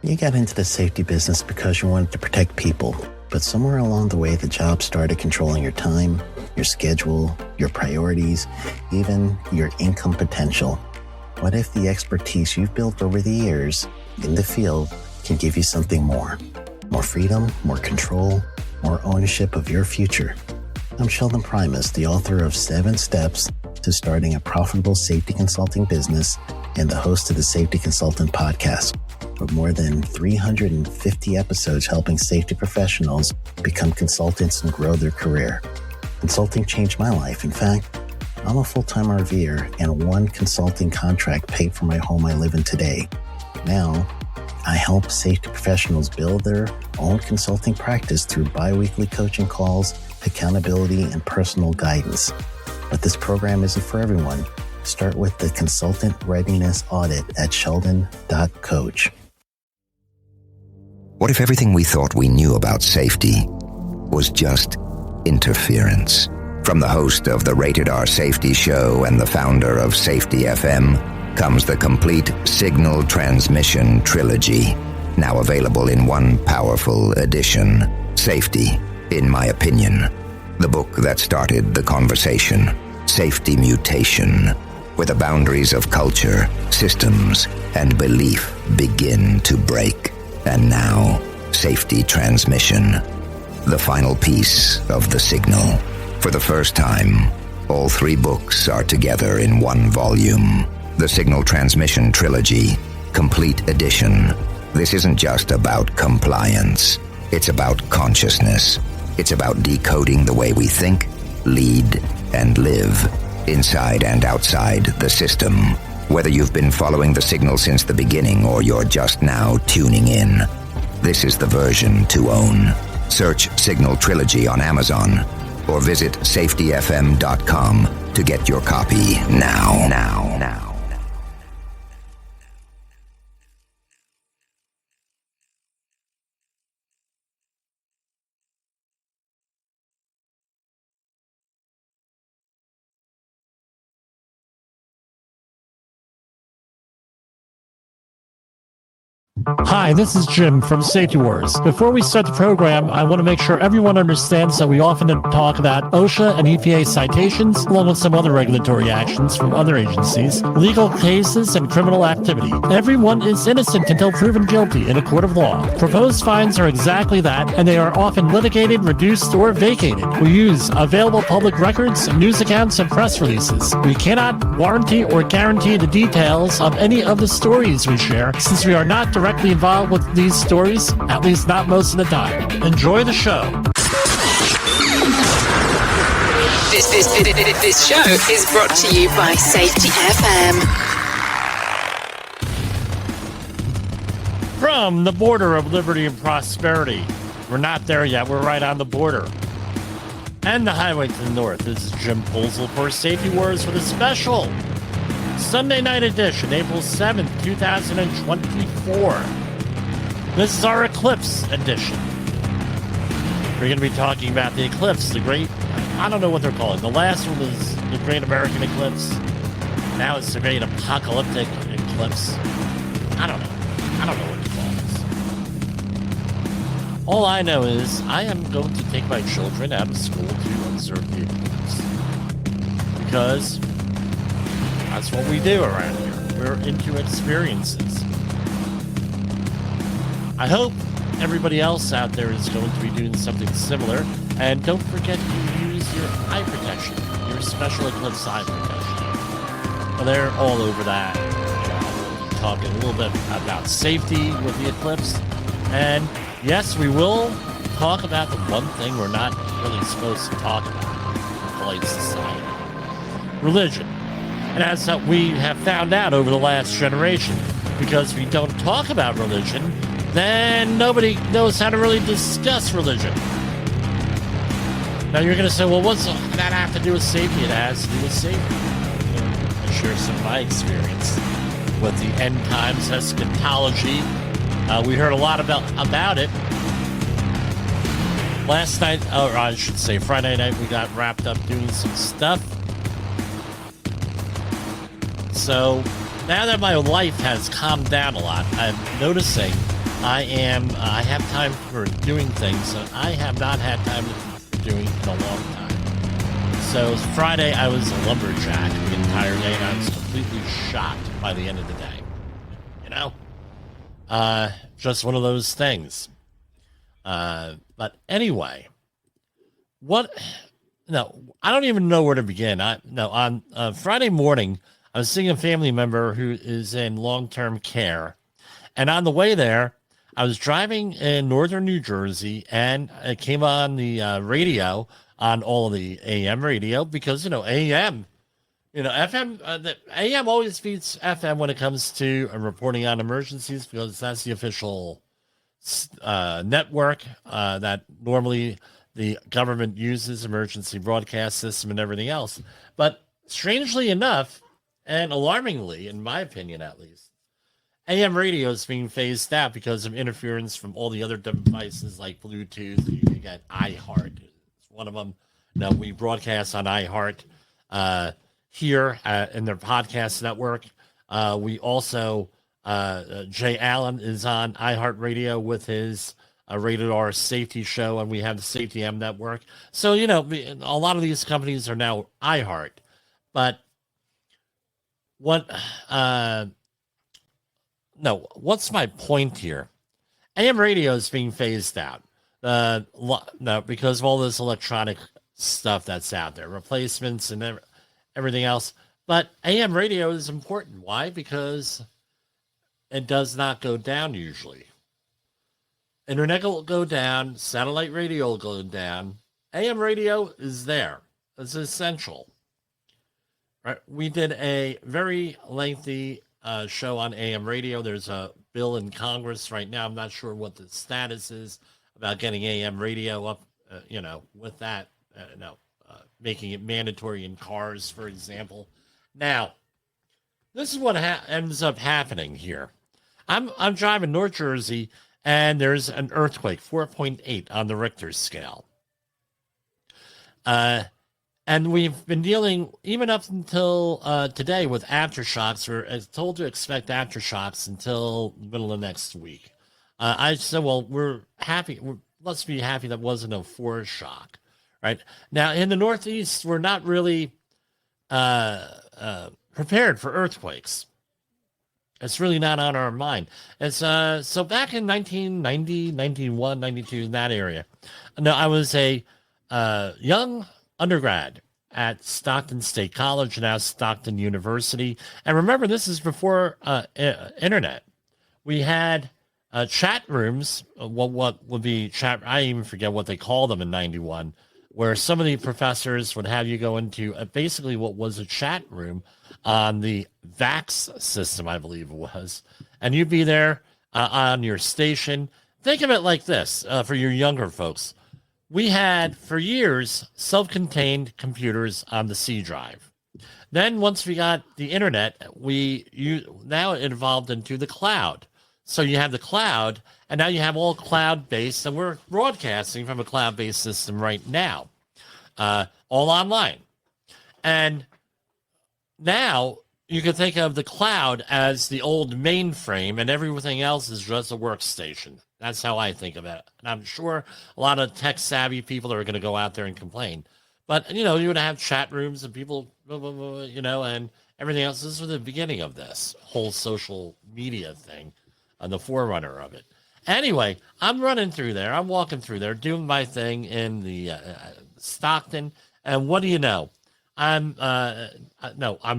You got into the safety business because you wanted to protect people, but somewhere along the way, the job started controlling your time, your schedule, your priorities, even your income potential. What if the expertise you've built over the years in the field can give you something more? More freedom, more control, more ownership of your future. I'm Sheldon Primus, the author of 7 Steps to Starting a Profitable Safety Consulting Business and the host of the Safety Consultant Podcast, with more than 350 episodes helping safety professionals become consultants and grow their career. Consulting changed my life. In fact, I'm a full-time RVer, and one consulting contract paid for my home I live in today. Now, I help safety professionals build their own consulting practice through bi-weekly coaching calls, accountability, and personal guidance. But this program isn't for everyone. Start with the Consultant Readiness Audit at sheldon.coach. What if everything we thought we knew about safety was just interference? From the host of the Rated R Safety Show and the founder of Safety FM comes the complete Signal Transmission Trilogy, now available in one powerful edition. Safety, in my opinion, the book that started the conversation. Safety Mutation, where the boundaries of culture, systems, and belief begin to break. And now, Safety Transmission, the final piece of the signal. For the first time, all 3 books are together in one volume. The Signal Transmission Trilogy, Complete Edition. This isn't just about compliance. It's about consciousness. It's about decoding the way we think, lead, and live, inside and outside the system. Whether you've been following the signal since the beginning or you're just now tuning in, this is the version to own. Search Signal Trilogy on Amazon or visit safetyfm.com to get your copy now. Hi, this is Jim from Safety Wars. Before we start the program, I want to make sure everyone understands that we often talk about OSHA and EPA citations, along with some other regulatory actions from other agencies, legal cases, and criminal activity. Everyone is innocent until proven guilty in a court of law. Proposed fines are exactly that, and they are often litigated, reduced, or vacated. We use available public records, news accounts, and press releases. We cannot warranty or guarantee the details of any of the stories we share, since we are not directly involved with these stories, at least not most of the time. Enjoy the show. This show is brought to you by Safety FM. From the border of liberty and prosperity. We're not there yet. We're right on the border. And the highway to the north. This is Jim Polzel for Safety Wars with a special Sunday night edition, April 7th, 2024. This is our Eclipse edition. We're going to be talking about the eclipse, the great, I don't know what they're calling. The last one was the Great American Eclipse. Now it's the Great Apocalyptic Eclipse. I don't know what to call this. All I know is I am going to take my children out of school to observe the eclipse. Because that's what we do around here. We're into experiences. I hope everybody else out there is going to be doing something similar. And don't forget to use your eye protection, your special eclipse eye protection. Well, they're all over that. We'll be talking a little bit about safety with the eclipse. And yes, we will talk about the one thing we're not really supposed to talk about in polite society. Religion. And as we have found out over the last generation, because we don't talk about religion, then nobody knows how to really discuss religion. Now you're going to say, well, what's that have to do with safety? It has to do with safety. I share some of my experience with the end times eschatology. We heard a lot about it. Last night, or I should say Friday night, we got wrapped up doing some stuff. So now that my life has calmed down a lot, I'm noticing I have time for doing things that I have not had time for doing in a long time. So Friday, I was a lumberjack the entire day, and I was completely shot by the end of the day. You know? Just one of those things. But anyway, no, I don't even know where to begin. On Friday morning, I was seeing a family member who is in long-term care. And on the way there, I was driving in northern New Jersey, and it came on the radio, on all of the AM radio, because, AM, FM, the AM always beats FM when it comes to reporting on emergencies, because that's the official network that normally the government uses, emergency broadcast system and everything else. But strangely enough, and alarmingly, in my opinion at least, AM radio is being phased out because of interference from all the other devices like Bluetooth. You got iHeart. It's one of them. Now, we broadcast on iHeart here in their podcast network. We also, Jay Allen is on iHeartRadio with his Rated R safety show, and we have the Safety M network. So, a lot of these companies are now iHeart. But what's my point here? AM radio is being phased out. No, because of all this electronic stuff that's out there, replacements and everything else. But AM radio is important. Why? Because it does not go down usually. Internet will go down. Satellite radio will go down. AM radio is there. It's essential. Right? We did a very lengthy show on AM radio. There's a bill in Congress right now. I'm not sure what the status is about getting AM radio up, with that, making it mandatory in cars, for example. Now, this is what ends up happening here. I'm driving North Jersey, and there's an earthquake, 4.8 on the Richter scale. And we've been dealing, even up until today, with aftershocks. We're told to expect aftershocks until the middle of next week. I said, well, we're happy. Let's be happy that wasn't a foreshock, right? Now, in the Northeast, we're not really prepared for earthquakes. It's really not on our mind. It's so back in 1990, 91, 92, in that area. No, I was a young undergrad at Stockton State College, now Stockton University. And remember, this is before internet. We had chat rooms, what would be chat, I even forget what they called them in 91, where some of the professors would have you go into basically what was a chat room on the VAX system, I believe it was. And you'd be there on your station. Think of it like this for your younger folks. We had, for years, self-contained computers on the C drive. Then once we got the internet, now it evolved into the cloud. So you have the cloud, and now you have all cloud-based, and we're broadcasting from a cloud-based system right now, all online. And now you can think of the cloud as the old mainframe, and everything else is just a workstation. That's how I think of it. And I'm sure a lot of tech-savvy people are going to go out there and complain. But, you would have chat rooms and people, and everything else. This was the beginning of this whole social media thing, and the forerunner of it. Anyway, I'm running through there. I'm walking through there, doing my thing in the Stockton. And what do you know? I'm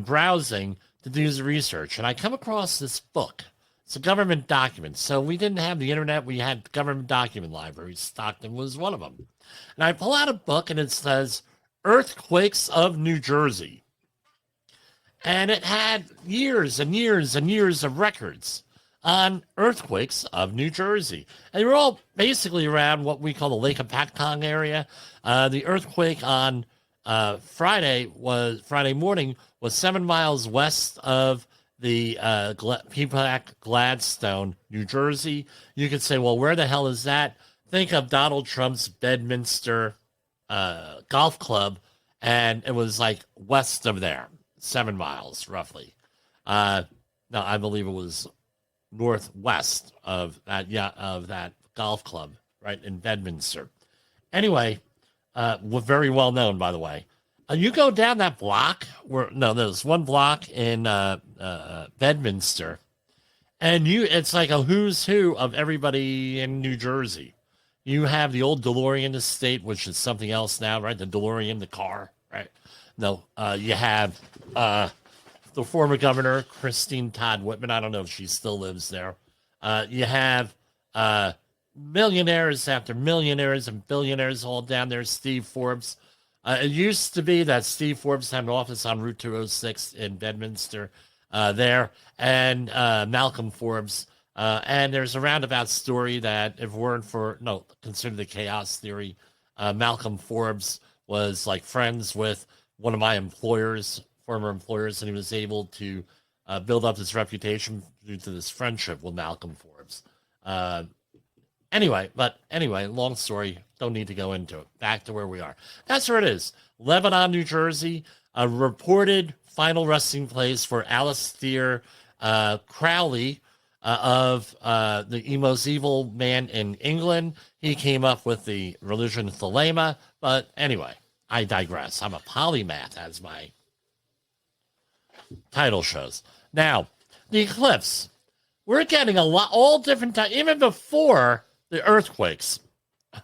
browsing to do the research, and I come across this book. It's a government document. So we didn't have the internet. We had government document libraries. Stockton was one of them. And I pull out a book, and it says Earthquakes of New Jersey. And it had years and years and years of records on earthquakes of New Jersey. And they were all basically around what we call the Lake of Patcong area. The earthquake on Friday morning was 7 miles west of the Peapack Gladstone, New Jersey. You could say, well, where the hell is that? Think of Donald Trump's Bedminster golf club, and it was like west of there, 7 miles roughly. No, I believe it was northwest of that golf club, right in Bedminster. Anyway, very well known, by the way. You go down that block there's one block in Bedminster, and it's like a who's who of everybody in New Jersey. You have the old DeLorean estate, which is something else now, right? The DeLorean, the car, right? No, you have the former governor, Christine Todd Whitman. I don't know if she still lives there. You have millionaires after millionaires and billionaires all down there. Steve Forbes. It used to be that Steve Forbes had an office on Route 206 in Bedminster there, and Malcolm Forbes. And there's a roundabout story that if it weren't for, consider the chaos theory, Malcolm Forbes was like friends with one of my former employers, and he was able to build up his reputation due to this friendship with Malcolm Forbes. Anyway, long story. Don't need to go into it. Back to where we are. That's where it is. Lebanon, New Jersey, a reported final resting place for Aleister Crowley of the most evil man in England. He came up with the religion Thelema. But anyway, I digress. I'm a polymath, as my title shows. Now, the eclipse. We're getting all different times, even before the earthquakes,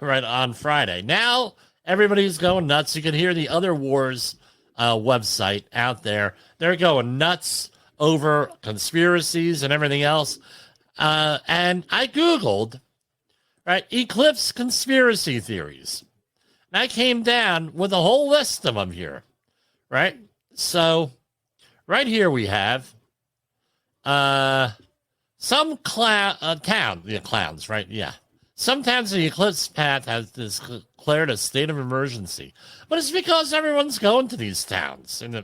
right, on Friday. Now, everybody's going nuts. You can hear the Other Wars website out there. They're going nuts over conspiracies and everything else. And I Googled, right, eclipse conspiracy theories. And I came down with a whole list of them here, right? So, right here we have some clowns, right? Yeah. Sometimes the eclipse path has declared a state of emergency, but it's because everyone's going to these towns. And,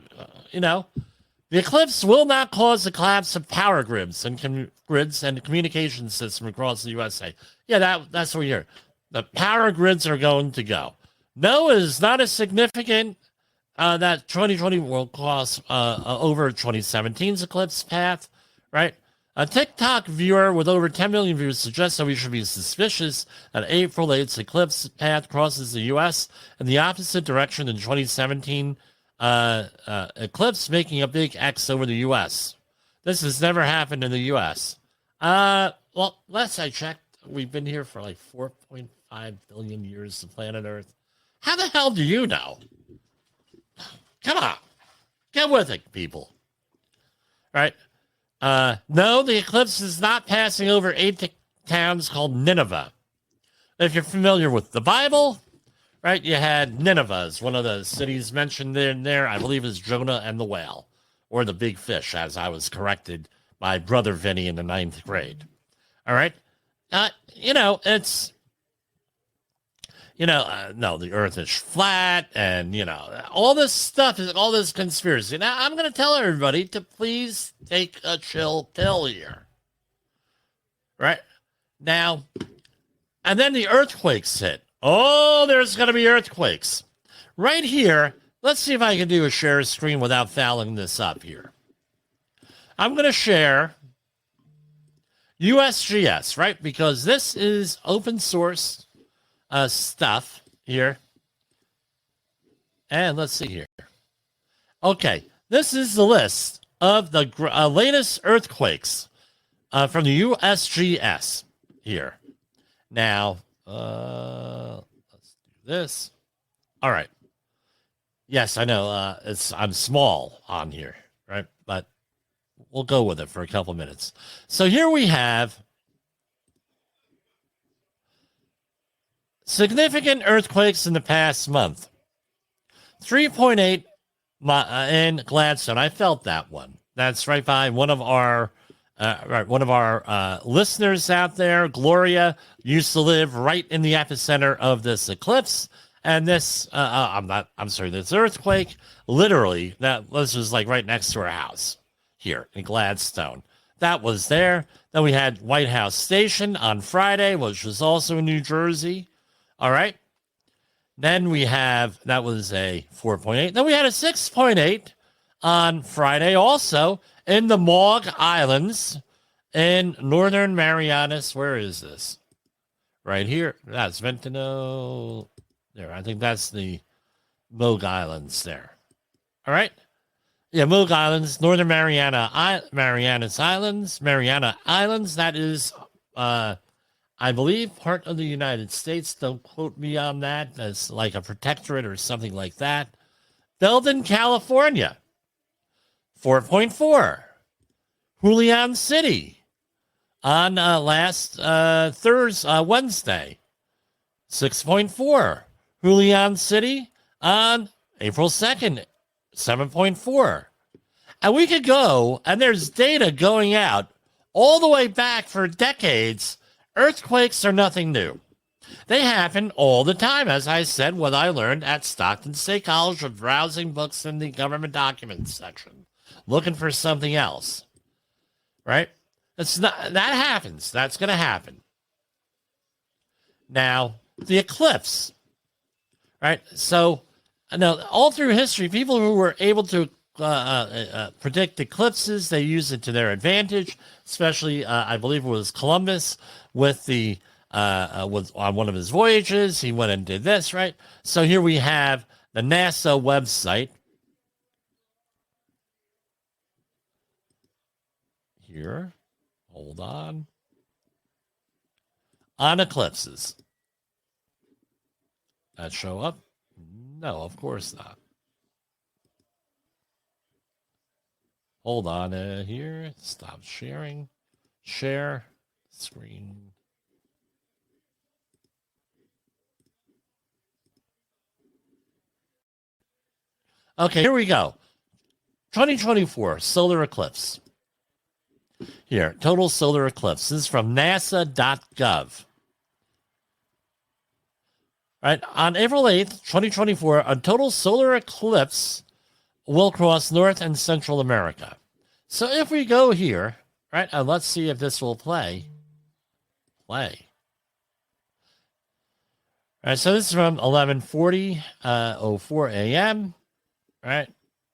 the eclipse will not cause the collapse of power grids and communication system across the USA. Yeah, that's what we hear. The power grids are going to go. No, it is not as significant that 2020 will cause over 2017's eclipse path, right? A TikTok viewer with over 10 million views suggests that we should be suspicious that April 8th's eclipse path crosses the U.S. in the opposite direction in 2017 eclipse, making a big X over the U.S. This has never happened in the U.S. Well, last I checked, we've been here for like 4.5 billion years, the planet Earth. How the hell do you know? Come on. Get with it, people. Right? No, the eclipse is not passing over 8 towns called Nineveh. If you're familiar with the Bible, right, you had Nineveh as one of the cities mentioned in there. I believe is Jonah and the whale, or the big fish, as I was corrected by Brother Vinny in the 9th grade. All right? It's... no, the earth is flat, and, all this stuff is all this conspiracy. Now, I'm going to tell everybody to please take a chill pill here. Right? Now, and then the earthquakes hit. Oh, there's going to be earthquakes. Right here, let's see if I can do a share screen without fouling this up here. I'm going to share USGS, right? Because this is open source stuff here. And let's see here. Okay, this is the list of the latest earthquakes from the USGS here. Now, let's do this. All right. Yes, I know I'm small on here, right? But we'll go with it for a couple minutes. So here we have significant earthquakes in the past month. 3.8 in Gladstone. I felt that one. That's right by one of our listeners out there. Gloria used to live right in the epicenter of this eclipse, and this this earthquake. Literally, this was like right next to our house here in Gladstone. That was there. Then we had White House Station on Friday, which was also in New Jersey. All right. Then we have, that was a 4.8. Then we had a 6.8 on Friday, also in the Maud Islands. in Northern Marianas. Where is this? Right here. That's Ventino. There, I think that's the Moog Islands there. All right. Yeah, Moog Islands, Northern Mariana Islands. That is, I believe, part of the United States. Don't quote me on that. That's like a protectorate or something like that. Belden, California, 4.4. Julian City on last Wednesday, 6.4. Julian City on April 2nd, 7.4. And we could go, and there's data going out all the way back for decades. Earthquakes are nothing new. They happen all the time, as I said, what I learned at Stockton State College of browsing books in the government documents section, looking for something else, right? That happens. That's going to happen. Now, the eclipse, right? So, now, all through history, people who were able to predict eclipses, they use it to their advantage, especially, I believe it was Columbus with the was on one of his voyages. He went and did this, right? So here we have the NASA website. Here, hold on eclipses. That show up? No, of course not. Hold on here. Stop sharing. Share screen. Okay, here we go. 2024 solar eclipse. Here, total solar eclipse. This is from nasa.gov. Right, on April 8th, 2024, a total solar eclipse will cross North and Central America. So if we go here, right, and let's see if this will play. All right, so this is from 11:04 a.m., right?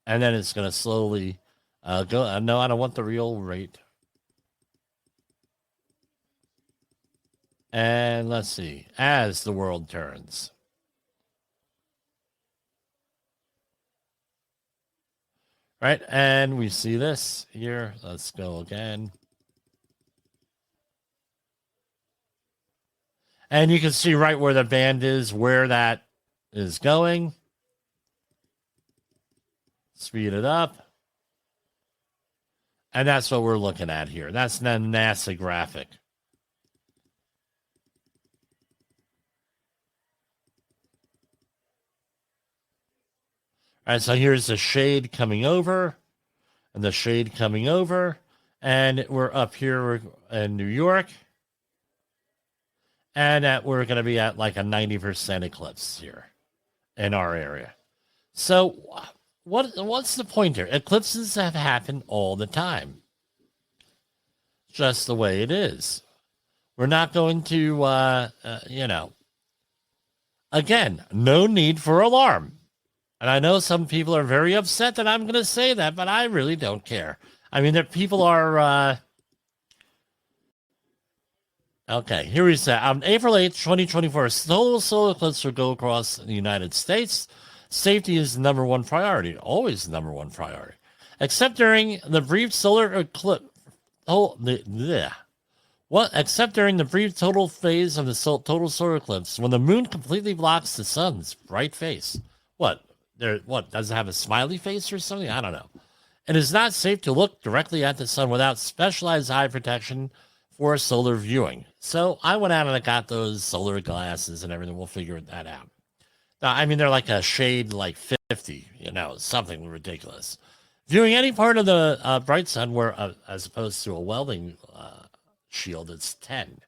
And then it's going to slowly go. No, I don't want the real rate. And let's see, as the world turns. Right, and we see this here. Let's go again. And you can see right where the band is, where that is going. Speed it up. And that's what we're looking at here. That's the NASA graphic. All right, so here's the shade coming over, and the shade coming over, and we're up here in New York, and we're going to be at like a 90% eclipse here in our area. So what's the point here? Eclipses have happened all the time. Just the way it is. We're not going to, again, no need for alarm. And I know some people are very upset that I'm going to say that, but I really don't care. I mean, people are... Okay, here we say, on April 8th, 2024, solar eclipse will go across the United States. Safety is the number one priority, always the number one priority. Except during the brief solar eclipse... Except during the brief total phase of the total solar eclipse, when the moon completely blocks the sun's bright face. What, does it have a smiley face or something? I don't know. It is not safe to look directly at the sun without specialized eye protection for solar viewing. So I went out and I got those solar glasses and everything. We'll figure that out. Now, I mean, they're like a shade like 50, something ridiculous. Viewing any part of the bright sun, where as opposed to a welding shield, it's 10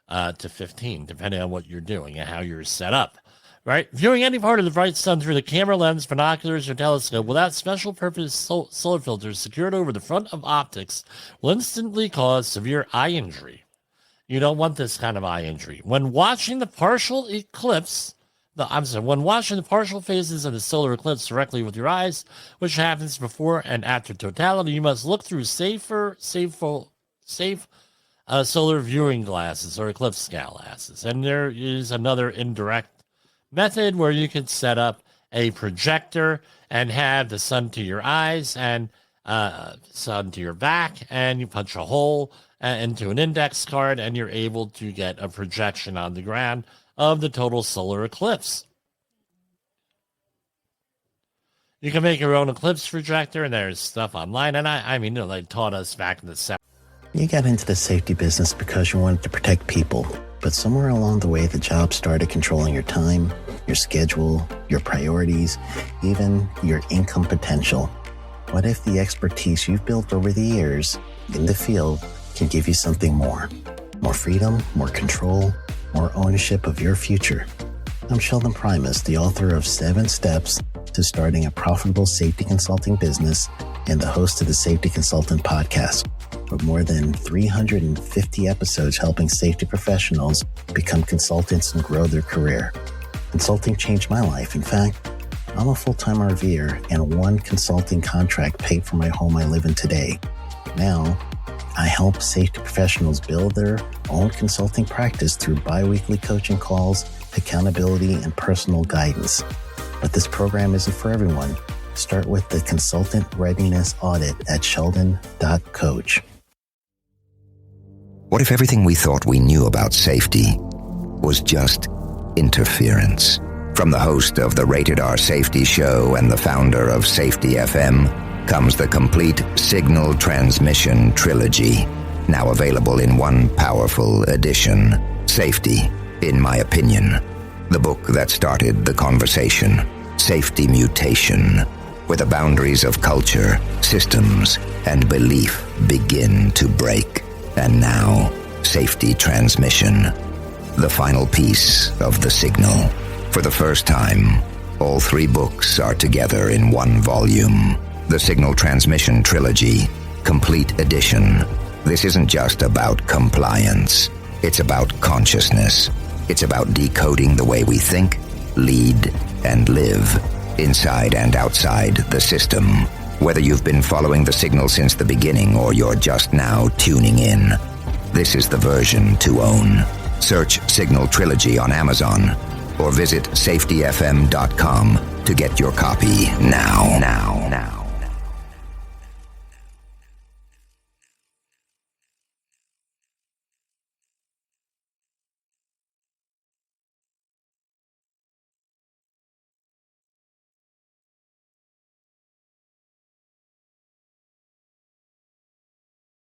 to 15, depending on what you're doing and how you're set up. Right? Viewing any part of the bright sun through the camera lens, binoculars, or telescope without special purpose solar filters secured over the front of optics will instantly cause severe eye injury. You don't want this kind of eye injury. When watching the partial eclipse, when watching the partial phases of the solar eclipse directly with your eyes, which happens before and after totality, you must look through safer safe solar viewing glasses or Eclipse glasses. And there is another indirect method where you can set up a projector and have the sun to your eyes and sun to your back, and you punch a hole into an index card, and you're able to get a projection on the ground of the total solar eclipse. You can make your own eclipse projector, and there's stuff online. And I mean, they taught us back in the 70s. You got into the safety business because you wanted to protect people, but somewhere along the way, the job started controlling your time, your schedule, your priorities, even your income potential. What if the expertise you've built over the years in the field can give you something more? More freedom, more control, more ownership of your future. I'm Sheldon Primus, the author of 7 Steps to Starting a Profitable Safety Consulting Business and the host of the Safety Consultant Podcast, with more than 350 episodes helping safety professionals become consultants and grow their career. Consulting changed my life. In fact, I'm a full-time RVer, and one consulting contract paid for my home I live in today. Now, I help safety professionals build their own consulting practice through bi-weekly coaching calls, accountability, and personal guidance. But this program isn't for everyone. Start with the Consultant Readiness Audit at sheldon.coach. What if everything we thought we knew about safety was just interference? From the host of the Rated R Safety Show and the founder of Safety FM comes the complete signal transmission trilogy, now available in one powerful edition. Safety, in my opinion, the book that started the conversation. Safety Mutation, where the boundaries of culture, systems, and belief begin to break. And now, Safety Transmission, the final piece of the signal. For the first time, all 3 books are together in one volume. The Signal Transmission Trilogy, Complete Edition. This isn't just about compliance. It's about consciousness. It's about decoding the way we think, lead, and live, inside and outside the system. Whether you've been following the signal since the beginning or you're just now tuning in, this is the version to own. Search Signal Trilogy on Amazon or visit safetyfm.com to get your copy now.